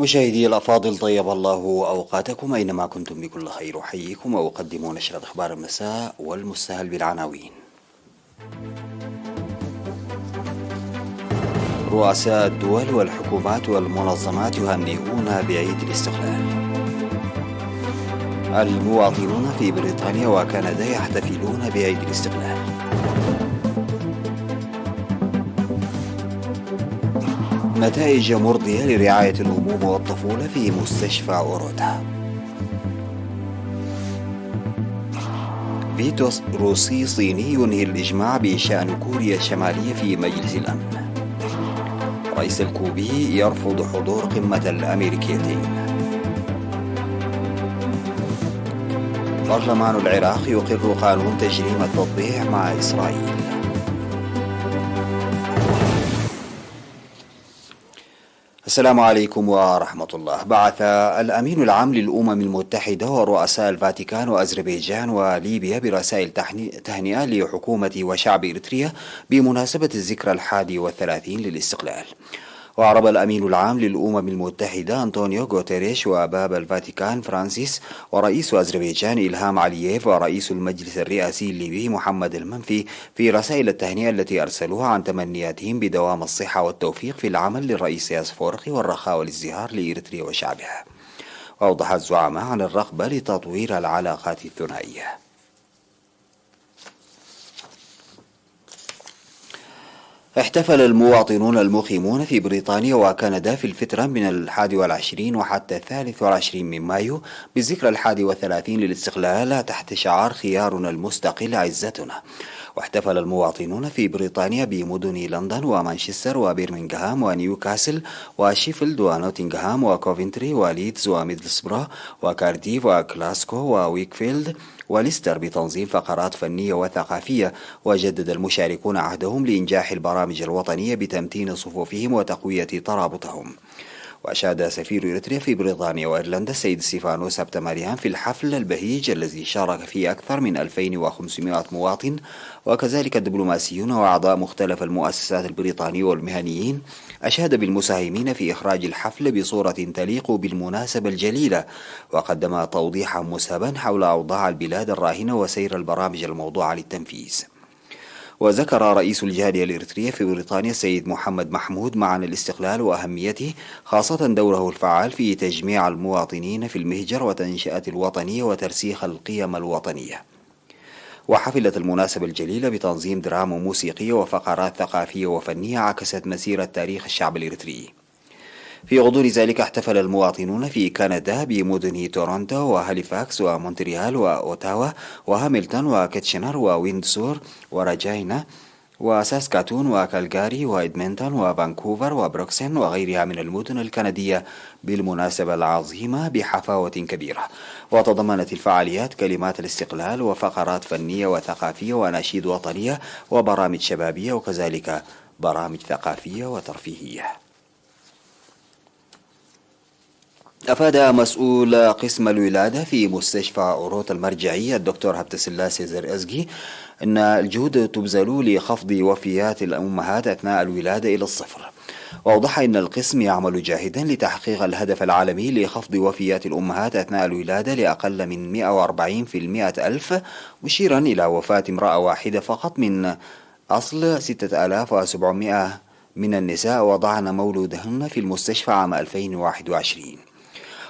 مشاهدي الأفاضل، طيب الله أوقاتكم أينما كنتم بكل خير. أحييكم وأقدم نشرة أخبار المساء والمستهل بالعناوين. رؤساء الدول والحكومات والمنظمات يهنئون بعيد الاستقلال. المواطنون في بريطانيا وكندا يحتفلون بعيد الاستقلال. نتائج مرضية لرعاية الأمومة والطفولة في مستشفى أوروتا. فيتو روسي صيني ينهي الإجماع بشأن كوريا الشمالية في مجلس الأمن. رئيس الكوبي يرفض حضور قمة الأمريكيتين. برلمان العراق يقر قانون تجريم التطبيع مع إسرائيل. السلام عليكم ورحمة الله. بعث الأمين العام للأمم المتحدة ورؤساء الفاتيكان وأذربيجان وليبيا برسائل تهنئة لحكومة وشعب إريتريا بمناسبة الذكرى 31 للاستقلال. وأعرب الأمين العام للأمم المتحدة أنطونيو غوتيريش وباب الفاتيكان فرانسيس ورئيس أذربيجان إلهام علييف ورئيس المجلس الرئاسي الليبي محمد المنفي في رسائل التهنئة التي أرسلوها عن تمنياتهم بدوام الصحة والتوفيق في العمل للرئيس سياس أفورقي والرخاء والازدهار لإريتريا وشعبها. وأوضح الزعماء عن الرغبة لتطوير العلاقات الثنائية. احتفل المواطنون المقيمون في بريطانيا وكندا في الفترة من 21 وحتى 23 من مايو بذكرى 31 للاستقلال تحت شعار خيارنا المستقل عزتنا. واحتفل المواطنون في بريطانيا بمدن لندن ومانشستر وبرمنغهام ونيوكاسل وشيفيلد ونوتنغهام وكوفنتري وليدز وميدلسبرا وكارديف وكلاسكو وويكفيلد وليستر بتنظيم فقرات فنية وثقافية. وجدد المشاركون عهدهم لإنجاح البرامج الوطنية بتمتين صفوفهم وتقوية ترابطهم. وأشاد سفير إريتريا في بريطانيا وإيرلندا السيد ستيفانوس سبتماريان في الحفل البهيج الذي شارك فيه أكثر من 2500 مواطن وكذلك الدبلوماسيون وأعضاء مختلف المؤسسات البريطانية والمهنيين. أشاد بالمساهمين في إخراج الحفل بصورة تليق بالمناسبة الجليلة، وقدم توضيحا مسهبا حول أوضاع البلاد الراهنة وسير البرامج الموضوعة للتنفيذ. وذكر رئيس الجالية الإريترية في بريطانيا السيد محمد محمود معنى الاستقلال وأهميته، خاصة دوره الفعال في تجميع المواطنين في المهجر وتنشئة الوطنية وترسيخ القيم الوطنية. وحفلت المناسبة الجليلة بتنظيم دراما موسيقية وفقرات ثقافية وفنية عكست مسيرة تاريخ الشعب الإريتري. في غضون ذلك احتفل المواطنون في كندا بمدن تورونتو وهاليفاكس ومونتريال وأوتاوا وهاملتون وكيتشنر وويندسور ورجاينا وساسكاتون وكالغاري وإدمنتون وفانكوفر وبروكسل وغيرها من المدن الكندية بالمناسبة العظيمة بحفاوة كبيرة. وتضمنت الفعاليات كلمات الاستقلال وفقرات فنية وثقافية وأناشيد وطنية وبرامج شبابية وكذلك برامج ثقافية وترفيهية. أفاد مسؤول قسم الولادة في مستشفى أوروتا المرجعي الدكتور هبتسلاسي زرقزقي أن الجهود تبذل لخفض وفيات الأمهات أثناء الولادة إلى الصفر. وأوضح أن القسم يعمل جاهدا لتحقيق الهدف العالمي لخفض وفيات الأمهات أثناء الولادة لأقل من 140 في 100,000، مشيرا إلى وفاة امرأة واحدة فقط من أصل 6700 من النساء وضعن مولودهن في المستشفى عام 2021.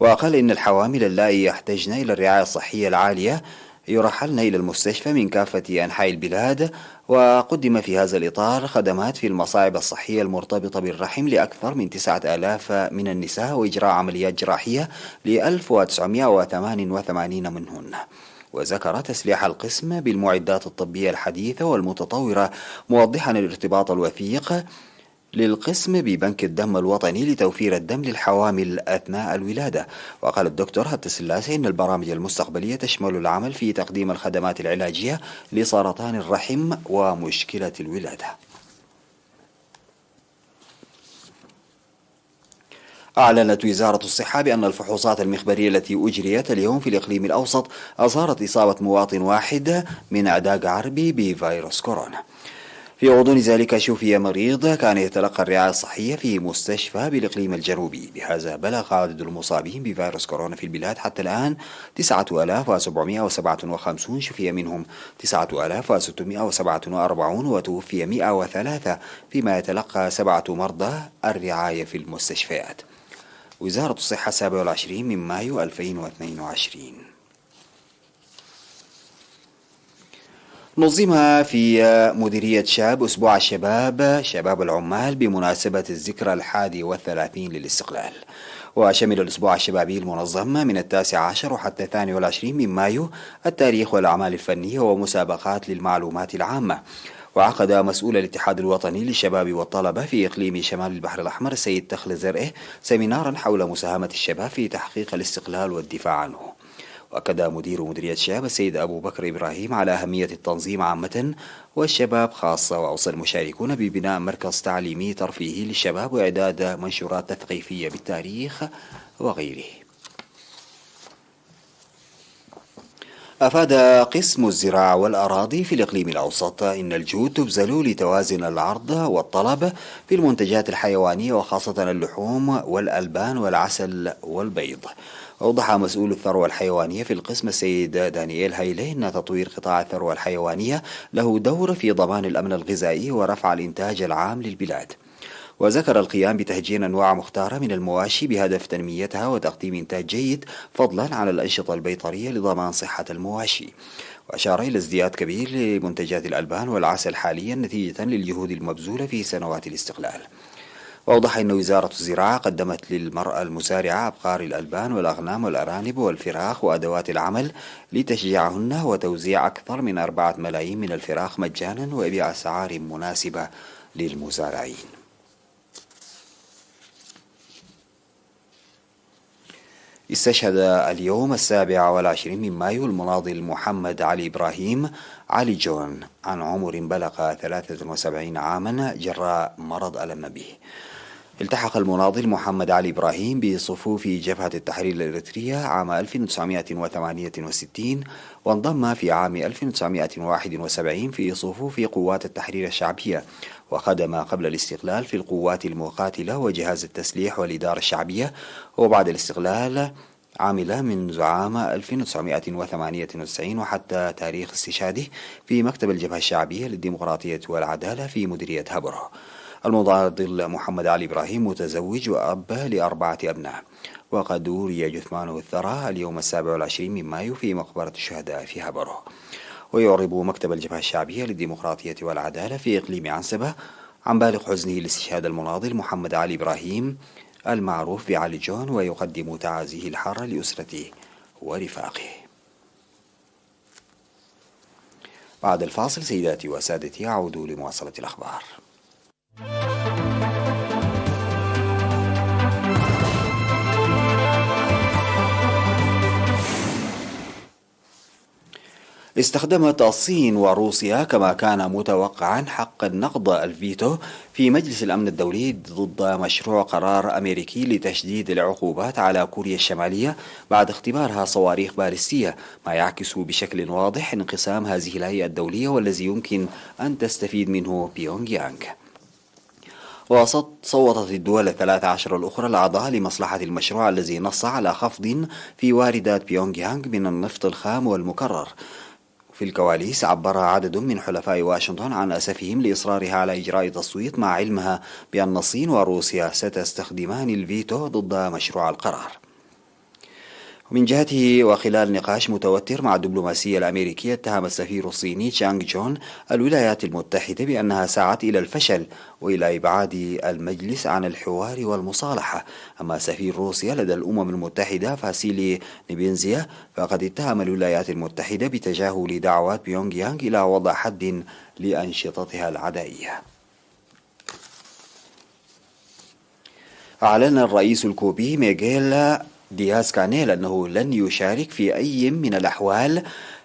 وقال إن الحوامل اللائي يحتاجن إلى الرعاية الصحية العالية يرحلن إلى المستشفى من كافة أنحاء البلاد. وقدم في هذا الإطار خدمات في المصاعب الصحية المرتبطة بالرحم لأكثر من 9000 من النساء وإجراء عمليات جراحية ل1988 منهن. وذكر تسليح القسم بالمعدات الطبية الحديثة والمتطورة، موضحا الارتباط الوثيق للقسم ببنك الدم الوطني لتوفير الدم للحوامل أثناء الولادة. وقال الدكتور هبتسلاسي إن البرامج المستقبلية تشمل العمل في تقديم الخدمات العلاجية لسرطان الرحم ومشكلة الولادة. أعلنت وزارة الصحة بأن الفحوصات المخبرية التي أجريت اليوم في الإقليم الأوسط أظهرت إصابة مواطن واحد من عداق عربي بفيروس كورونا. في غضون ذلك شوفي مريض كان يتلقى الرعاية الصحية في مستشفى بالإقليم الجنوبي. بهذا بلغ عدد المصابين بفيروس كورونا في البلاد حتى الآن 9757، شفي منهم 9647 وتوفي 103، فيما يتلقى 7 مرضى الرعاية في المستشفيات. وزارة الصحة 27 من مايو 2022. نظم في مديرية شاب أسبوع شباب العمال بمناسبة الذكرى 31 للاستقلال، وشمل الأسبوع الشبابي المنظم من 19 وحتى 22 من مايو التاريخ والأعمال الفنية ومسابقات للمعلومات العامة. وعقد مسؤول الاتحاد الوطني للشباب والطلبة في إقليم شمال البحر الأحمر السيد تخل زرقه سيمينارا حول مساهمة الشباب في تحقيق الاستقلال والدفاع عنه. وأكد مدير مديرية الشباب السيد أبو بكر إبراهيم على أهمية التنظيم عامة والشباب خاصة، وأوصى المشاركون ببناء مركز تعليمي ترفيهي للشباب وإعداد منشورات تثقيفية بالتاريخ وغيره. أفاد قسم الزراعة والأراضي في الإقليم الأوسط إن الجهود تبذل لتوازن العرض والطلب في المنتجات الحيوانية وخاصة اللحوم والألبان والعسل والبيض. أوضح مسؤول الثروة الحيوانية في القسم السيد دانييل هايلي أن تطوير قطاع الثروة الحيوانية له دور في ضمان الأمن الغذائي ورفع الإنتاج العام للبلاد. وذكر القيام بتهجين أنواع مختارة من المواشي بهدف تنميتها وتقديم إنتاج جيد فضلا عن الأنشطة البيطرية لضمان صحة المواشي. وأشار إلى ازدياد كبير لمنتجات الألبان والعسل حاليا نتيجة للجهود المبذولة في سنوات الاستقلال. وأوضح أن وزارة الزراعة قدمت للمرأة المزارعة أبقار الألبان والأغنام والأرانب والفراخ وأدوات العمل لتشجيعهن وتوزيع أكثر من 4 ملايين من الفراخ مجانا وبأسعار مناسبة للمزارعين. استشهد اليوم 27 من مايو المناضل محمد علي إبراهيم علي جون عن عمر بلغ 73 عاما جراء مرض ألم به. التحق المناضل محمد علي إبراهيم بصفوف جبهة التحرير الإريترية عام 1968 وانضم في عام 1971 في صفوف قوات التحرير الشعبية، وخدم قبل الاستقلال في القوات المقاتلة وجهاز التسليح والإدارة الشعبية، وبعد الاستقلال عمل منذ عام 1998 وحتى تاريخ استشهاده في مكتب الجبهة الشعبية للديمقراطية والعدالة في مديرية هبرة. المناضل محمد علي إبراهيم متزوج وأب ل4 أبناء، وقد أوري جثمانه الثرى اليوم 27 من مايو في مقبرة الشهداء في هبرة. ويعرب مكتب الجبهة الشعبية للديمقراطية والعدالة في إقليم عنسبة عن بالغ حزنه لاستشهاد المناضل محمد علي إبراهيم المعروف بعلي جون، ويقدم تعازيه الحارة لأسرته ورفاقه. بعد الفاصل سيداتي وسادتي أعود لمواصلة الأخبار. استخدمت الصين وروسيا كما كان متوقعا حق النقض الفيتو في مجلس الأمن الدولي ضد مشروع قرار أمريكي لتشديد العقوبات على كوريا الشمالية بعد اختبارها صواريخ باليستية، ما يعكس بشكل واضح انقسام هذه الهيئة الدولية والذي يمكن أن تستفيد منه بيونغ يانغ. وصوتت الدول 13 الأخرى الأعضاء لمصلحة المشروع الذي نص على خفض في واردات بيونغ يانغ من النفط الخام والمكرر. في الكواليس عبر عدد من حلفاء واشنطن عن أسفهم لإصرارها على إجراء تصويت مع علمها بأن الصين وروسيا ستستخدمان الفيتو ضد مشروع القرار. من جهته وخلال نقاش متوتر مع الدبلوماسية الأمريكية، اتهم السفير الصيني تشانغ جون الولايات المتحدة بأنها سعت إلى الفشل وإلى إبعاد المجلس عن الحوار والمصالحة. أما سفير روسيا لدى الأمم المتحدة فاسيلي نيبينزيا فقد اتهم الولايات المتحدة بتجاهل دعوات بيونغ يانغ إلى وضع حد لأنشطتها العدائية. أعلن الرئيس الكوبي ميغيل دياز كانيل أنه لن يشارك في أي من الأحوال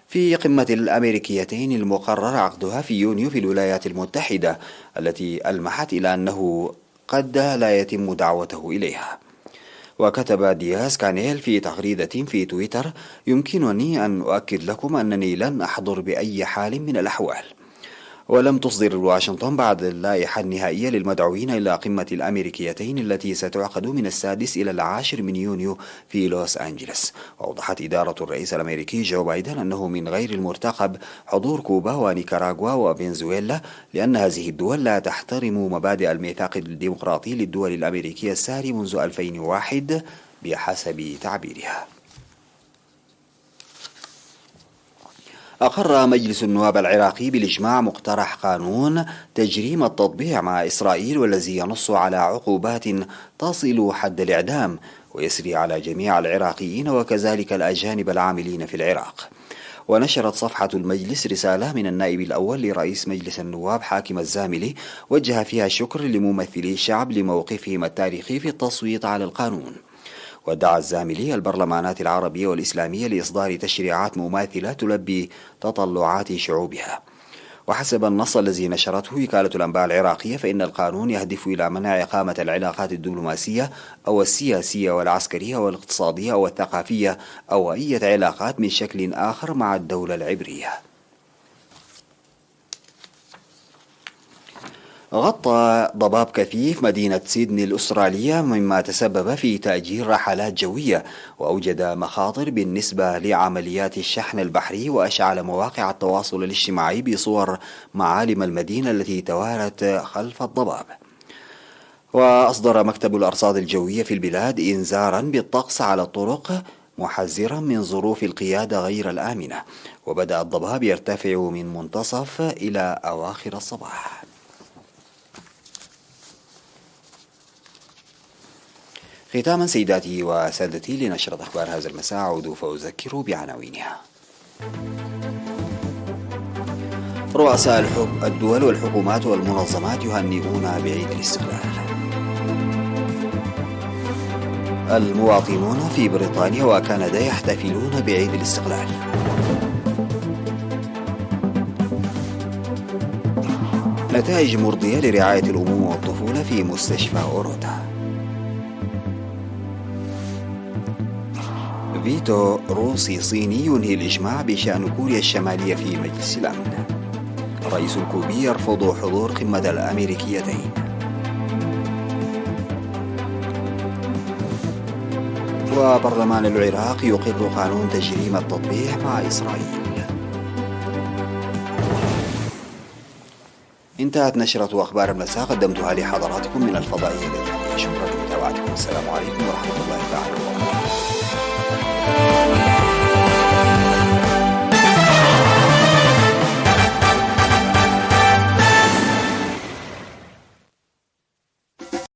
في قمة الأمريكيتين المقرر عقدها في يونيو في الولايات المتحدة، التي ألمحت إلى أنه قد لا يتم دعوته إليها. وكتب دياز كانيل في تغريدة في تويتر: يمكنني أن أؤكد لكم أنني لن أحضر بأي حال من الأحوال. ولم تصدر واشنطن بعد اللائحة النهائية للمدعوين إلى قمة الأمريكيتين التي ستعقد من 6 إلى 10 من يونيو في لوس أنجلوس. وأوضحت إدارة الرئيس الأمريكي جو بايدن أنه من غير المرتقب حضور كوبا ونيكاراغوا وفنزويلا، لأن هذه الدول لا تحترم مبادئ الميثاق الديمقراطي للدول الأمريكية الساري منذ 2001 بحسب تعبيرها. أقر مجلس النواب العراقي بالإجماع مقترح قانون تجريم التطبيع مع إسرائيل، والذي ينص على عقوبات تصل حد الإعدام ويسري على جميع العراقيين وكذلك الأجانب العاملين في العراق. ونشرت صفحة المجلس رسالة من النائب الأول لرئيس مجلس النواب حاكم الزاملي وجه فيها الشكر لممثلي الشعب لموقفهم التاريخي في التصويت على القانون. ودعا الزاملي البرلمانات العربية والإسلامية لإصدار تشريعات مماثلة تلبي تطلعات شعوبها. وحسب النص الذي نشرته وكالة الأنباء العراقية، فإن القانون يهدف إلى منع إقامة العلاقات الدبلوماسية أو السياسية والعسكرية والإقتصادية أو الثقافية أو أي علاقات من شكل آخر مع الدولة العبرية. غطى ضباب كثيف مدينة سيدني الأسترالية، مما تسبب في تأجيل رحلات جوية وأوجد مخاطر بالنسبة لعمليات الشحن البحري، وأشعل مواقع التواصل الاجتماعي بصور معالم المدينة التي توارت خلف الضباب. وأصدر مكتب الأرصاد الجوية في البلاد إنذارا بالطقس على الطرق، محذرا من ظروف القيادة غير الآمنة. وبدأ الضباب يرتفع من منتصف إلى أواخر الصباح. ختاما سيداتي وسادتي، لنشرة أخبار هذا المساء أعود فأذكر بعناوينها. رؤساء الدول والحكومات والمنظمات يهنئون بعيد الاستقلال. المواطنون في بريطانيا وكندا يحتفلون بعيد الاستقلال. نتائج مرضية لرعاية الأموم والطفولة في مستشفى أوروتا. فيتو روسي صيني ينهي الإجماع بشأن كوريا الشمالية في مجلس الأمن. الرئيس الكوبي يرفض حضور قمة الأمريكيتين. وبرلمان العراق يقر قانون تجريم التطبيع مع إسرائيل. انتهت نشرة أخبار المساء، قدمتها لحضراتكم من الفضائية الإذاعية. شكرا لمتابعتكم. السلام عليكم ورحمة الله تعالى وبركاته.